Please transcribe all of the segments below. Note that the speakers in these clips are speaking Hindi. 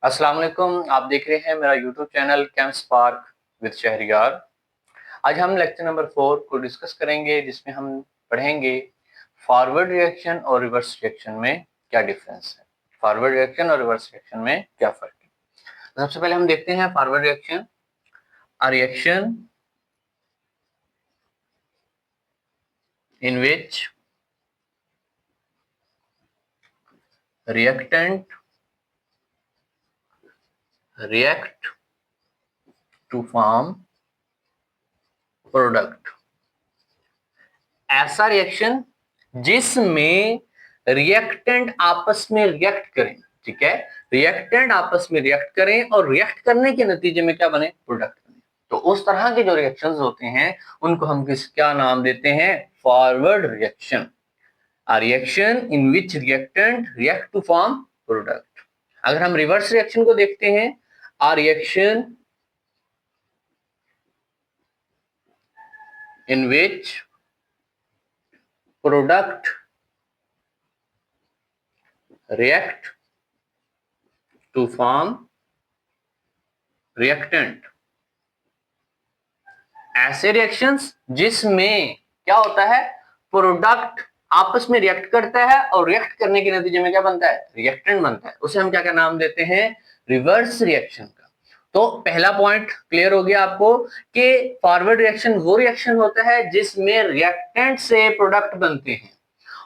अस्सलाम वालेकुम। आप देख रहे हैं मेरा YouTube channel Chem Spark with Shahriyar. आज हम लेक्चर नंबर 4 को डिस्कस करेंगे, जिसमें हम पढ़ेंगे फॉरवर्ड रिएक्शन और रिवर्स रिएक्शन में क्या डिफरेंस है, फॉरवर्ड रिएक्शन और रिवर्स रिएक्शन में क्या फर्क है। सबसे पहले हम देखते हैं forward reaction. A reaction in which reactant react to form product. ऐसा रिएक्शन जिसमें रिएक्टेंट आपस में रिएक्ट करें, ठीक है, रिएक्टेंट आपस में रिएक्ट करें और रिएक्ट करने के नतीजे में क्या बने, प्रोडक्ट बने। तो उस तरह के जो रिएक्शंस होते हैं उनको हम क्या नाम देते हैं, forward reaction. A reaction in which reactant react to form product. अगर हम रिवर्स रिएक्शन को देखते हैं, a reaction in which product react to form reactant। ऐसे रिएक्शंस जिसमें क्या होता है, प्रोडक्ट आपस में रिएक्ट करता है और रिएक्ट करने के नतीजे में क्या बनता है, रिएक्टेंट बनता है, उसे हम क्या क्या नाम देते हैं, रिवर्स रिएक्शन का। तो पहला पॉइंट क्लियर हो गया आपको कि फॉरवर्ड रिएक्शन वो रिएक्शन होता है जिसमें रिएक्टेंट से प्रोडक्ट बनते हैं,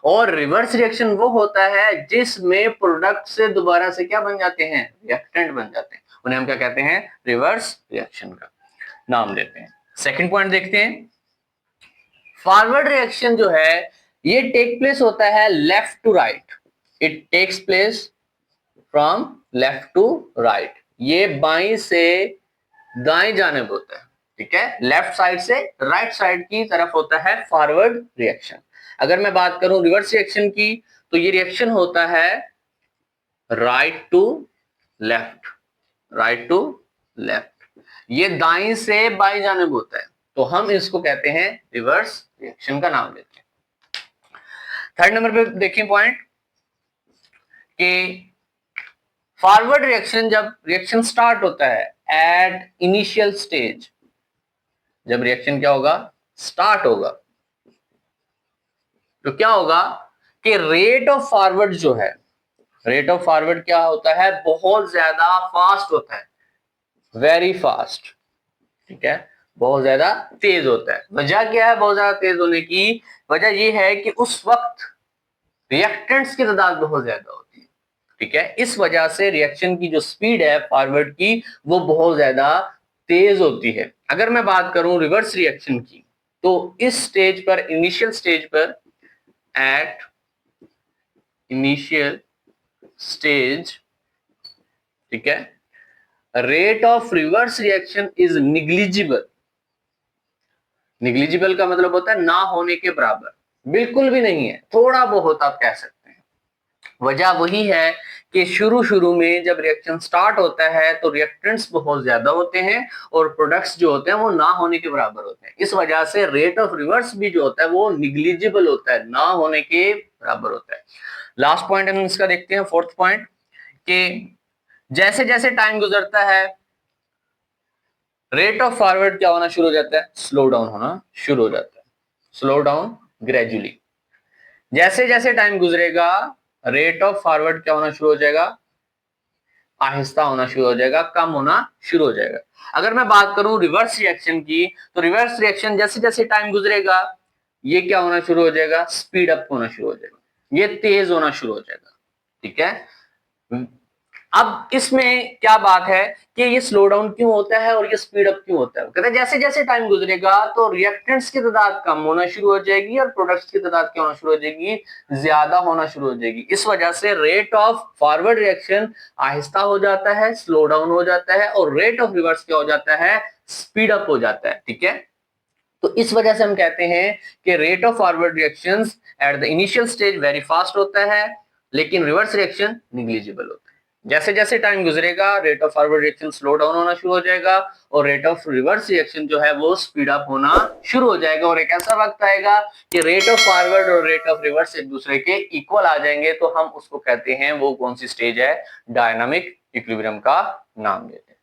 और रिवर्स रिएक्शन वो होता है जिसमें प्रोडक्ट से दोबारा से क्या बन जाते हैं, रिएक्टेंट बन जाते हैं। उन्हें हम क्या कहते हैं, रिवर्स रिएक्शन का नाम देते हैं। सेकंड पॉइंट देखते हैं। फॉरवर्ड रिएक्शन जो है ये टेक प्लेस होता है left to right. It takes place from left to right. ये बाई से दाएं जानिब होता है, ठीक है, लेफ्ट साइड से राइट साइड की तरफ होता है फॉरवर्ड रिएक्शन। अगर मैं बात करूं रिवर्स रिएक्शन की, तो ये रिएक्शन होता है right to left, right to left. ये दाएं से बाएं जानिब होता है, तो हम इसको कहते हैं रिवर्स रिएक्शन का नाम देते हैं। थर्ड नंबर पे देखिए पॉइंट कि फॉरवर्ड रिएक्शन, जब रिएक्शन स्टार्ट होता है एट इनिशियल स्टेज, जब रिएक्शन क्या होगा, स्टार्ट होगा, तो क्या होगा कि रेट ऑफ फॉरवर्ड जो है, रेट ऑफ फॉरवर्ड क्या होता है, बहुत ज्यादा फास्ट होता है, वेरी फास्ट, ठीक है, बहुत ज्यादा तेज होता है। वजह क्या है बहुत ज्यादा तेज होने की, वजह यह है कि उस वक्त रिएक्टेंट्स की तादाद बहुत ज्यादा होती है, ठीक है, इस वजह से रिएक्शन की जो स्पीड है फॉरवर्ड की वो बहुत ज्यादा तेज होती है। अगर मैं बात करूं रिवर्स रिएक्शन की, तो इस स्टेज पर, इनिशियल स्टेज पर, एट इनिशियल स्टेज, ठीक है, rate of reverse reaction is negligible. Negligible का मतलब होता है ना होने के बराबर, बिल्कुल भी नहीं है, थोड़ा बहुत आप कह सकते हैं। वजह वही है कि शुरू शुरू में जब रिएक्शन स्टार्ट होता है तो रिएक्टेंट्स बहुत ज्यादा होते हैं और प्रोडक्ट्स जो होते हैं वो ना होने के बराबर होते हैं। इस वजह से रेट ऑफ रिवर्स भी जो होता है वो निग्लिजिबल होता है, ना होने के बराबर होता है। लास्ट पॉइंट हम इसका देखते हैं, फोर्थ पॉइंट, कि जैसे जैसे टाइम गुजरता है रेट ऑफ फॉरवर्ड क्या होना शुरू हो जाता है, स्लो डाउन होना शुरू हो जाता है, स्लो डाउन ग्रेजुअली। जैसे जैसे टाइम गुजरेगा रेट ऑफ फॉरवर्ड क्या होना शुरू हो जाएगा, आहिस्ता होना शुरू हो जाएगा, कम होना शुरू हो जाएगा। अगर मैं बात करूं रिवर्स रिएक्शन की, तो रिवर्स रिएक्शन जैसे जैसे टाइम गुजरेगा ये क्या होना शुरू हो जाएगा, स्पीड अप होना शुरू हो जाएगा, ये तेज होना शुरू हो जाएगा, ठीक है। अब इसमें क्या बात है कि ये स्लो डाउन क्यों होता है और ये स्पीड अप क्यों होता है, कहते हैं जैसे जैसे टाइम गुजरेगा तो रिएक्टेंट्स की तादाद कम होना शुरू हो जाएगी और प्रोडक्ट्स की तादाद क्या होना शुरू हो जाएगी, ज्यादा होना शुरू हो जाएगी। इस वजह से रेट ऑफ फॉरवर्ड रिएक्शन आहिस्ता हो जाता है, स्लो डाउन हो जाता है, और रेट ऑफ रिवर्स क्या हो जाता है, स्पीड अप हो जाता है, ठीक है। तो इस वजह से हम कहते हैं कि rate of forward reactions at the initial stage very fast होता है, लेकिन रिवर्स रिएक्शन निग्लिजिबल होता है। जैसे जैसे टाइम गुजरेगा rate of forward reaction slow down होना शुरू हो जाएगा और रेट ऑफ रिवर्स रिएक्शन जो है वो स्पीड अप होना शुरू हो जाएगा, और एक ऐसा वक्त आएगा कि रेट ऑफ फॉरवर्ड और रेट ऑफ रिवर्स एक दूसरे के इक्वल आ जाएंगे, तो हम उसको कहते हैं, वो कौन सी स्टेज है, डायनामिक इक्विलिब्रियम का नाम देते हैं।